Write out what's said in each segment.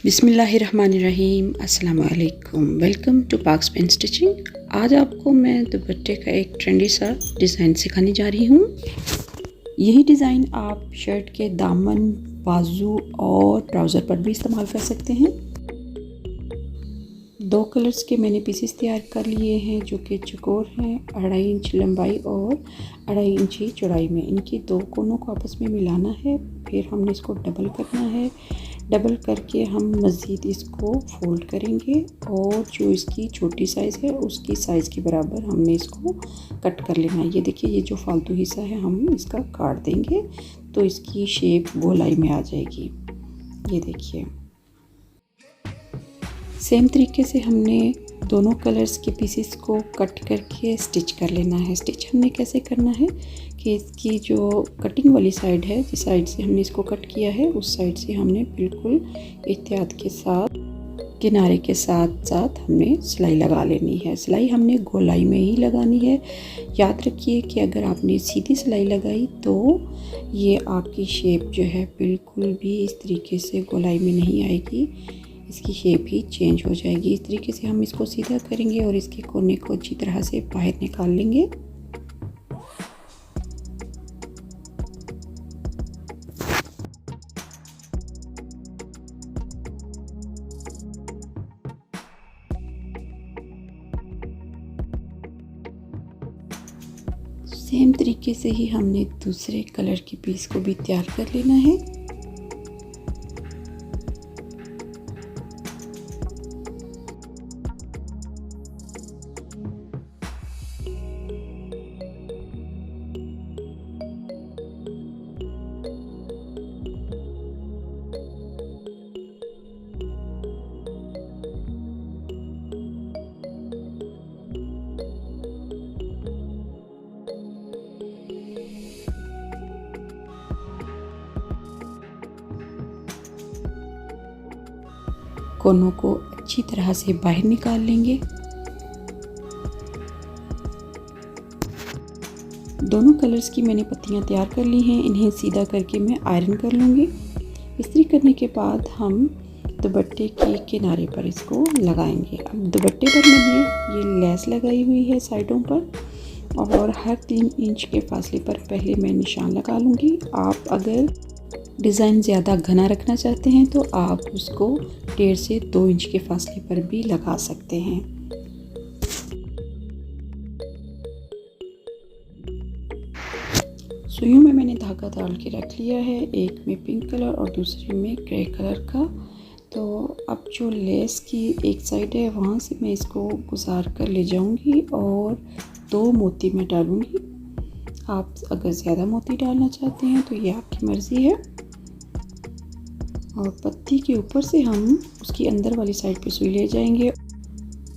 बिस्मिल्लाहिर्रहमानिर्रहीम। अस्सलाम वालेकुम। Welcome to Paks pen stitching. आज आपको मैं दुपट्टे का एक ट्रेंडी सा डिज़ाइन सिखाने जा रही हूँ। यही डिज़ाइन आप शर्ट के दामन, बाजू और ट्राउज़र पर भी इस्तेमाल कर सकते हैं। 2 कलर्स के मैंने पीसेस तैयार कर लिए हैं जो कि चकोर हैं, 2.5 इंच लंबाई और 2.5 इंच ही चौड़ाई में। इनकी 2 कोनों को आपस में मिलाना है, फिर हमने इसको डबल करना है। डबल करके हम मज़ीद इसको फोल्ड करेंगे और जो इसकी छोटी साइज़ है उसकी साइज़ के बराबर हमने इसको कट कर लेना है। ये देखिए, ये जो फालतू हिस्सा है हम इसका काट देंगे तो इसकी शेप गोलाई में आ जाएगी। ये देखिए, सेम तरीके से हमने दोनों कलर्स के पीसेस को कट करके स्टिच कर लेना है। स्टिच हमने कैसे करना है कि इसकी जो कटिंग वाली साइड है, जिस साइड से हमने इसको कट किया है उस साइड से हमने बिल्कुल एहतियात के साथ किनारे के साथ साथ हमने सिलाई लगा लेनी है। सिलाई हमने गोलाई में ही लगानी है। याद रखिए कि अगर आपने सीधी सिलाई लगाई तो ये आपकी शेप जो है बिल्कुल भी इस तरीके से गोलाई में नहीं आएगी, इसकी शेप ही चेंज हो जाएगी। इस तरीके से हम इसको सीधा करेंगे और इसके कोने को अच्छी तरह से बाहर निकाल लेंगे। सेम तरीके से ही हमने दूसरे कलर के पीस को भी तैयार कर लेना है। कोनों को अच्छी तरह से बाहर निकाल लेंगे। दोनों कलर्स की मैंने पत्तियां तैयार कर ली हैं। इन्हें सीधा करके मैं आयरन कर लूँगी। इस्त्री करने के बाद हम दुपट्टे के किनारे पर इसको लगाएंगे। अब दुपट्टे पर मैंने ये लेस लगाई हुई है साइडों पर और हर 3 इंच के फासले पर पहले मैं निशान लगा लूँगी। आप अगर डिज़ाइन ज़्यादा घना रखना चाहते हैं तो आप उसको 1.5 से 2 इंच के फासले पर भी लगा सकते हैं। सुइयों में मैंने धागा डाल के रख लिया है, एक में पिंक कलर और दूसरे में ग्रे कलर का। तो अब जो लेस की एक साइड है वहाँ से मैं इसको गुजार कर ले जाऊंगी और 2 मोती मैं डालूंगी। आप अगर ज़्यादा मोती डालना चाहते हैं तो ये आपकी मर्ज़ी है। और पत्ती के ऊपर से हम उसकी अंदर वाली साइड पे सुई ले जाएंगे,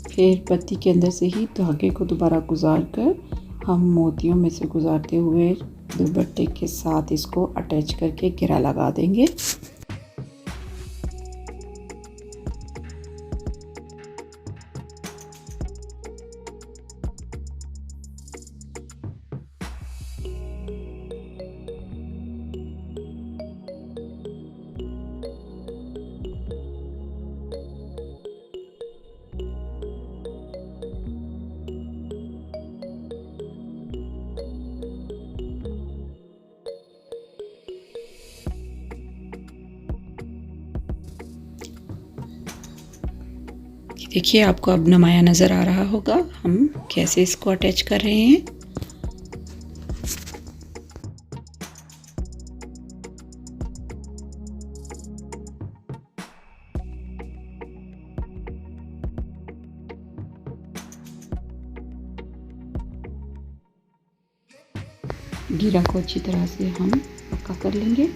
फिर पत्ती के अंदर से ही धागे को दोबारा गुजार कर हम मोतियों में से गुजारते हुए दुपट्टे के साथ इसको अटैच करके घेरा लगा देंगे। देखिए, आपको अब नुमाया नज़र आ रहा होगा हम कैसे इसको अटैच कर रहे हैं। घेरा को अच्छी तरह से हम पक्का कर लेंगे।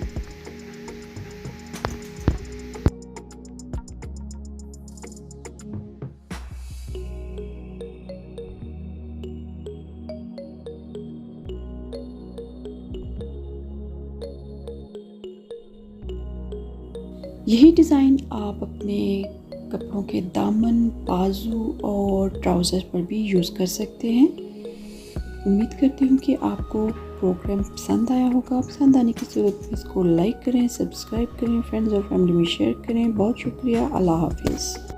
यही डिज़ाइन आप अपने कपड़ों के दामन, बाजू और ट्राउज़र पर भी यूज़ कर सकते हैं। उम्मीद करती हूँ कि आपको प्रोग्राम पसंद आया होगा। पसंद आने की सूरत में इसको लाइक करें, सब्सक्राइब करें, फ्रेंड्स और फैमिली में शेयर करें। बहुत शुक्रिया। अल्लाह हाफिज़।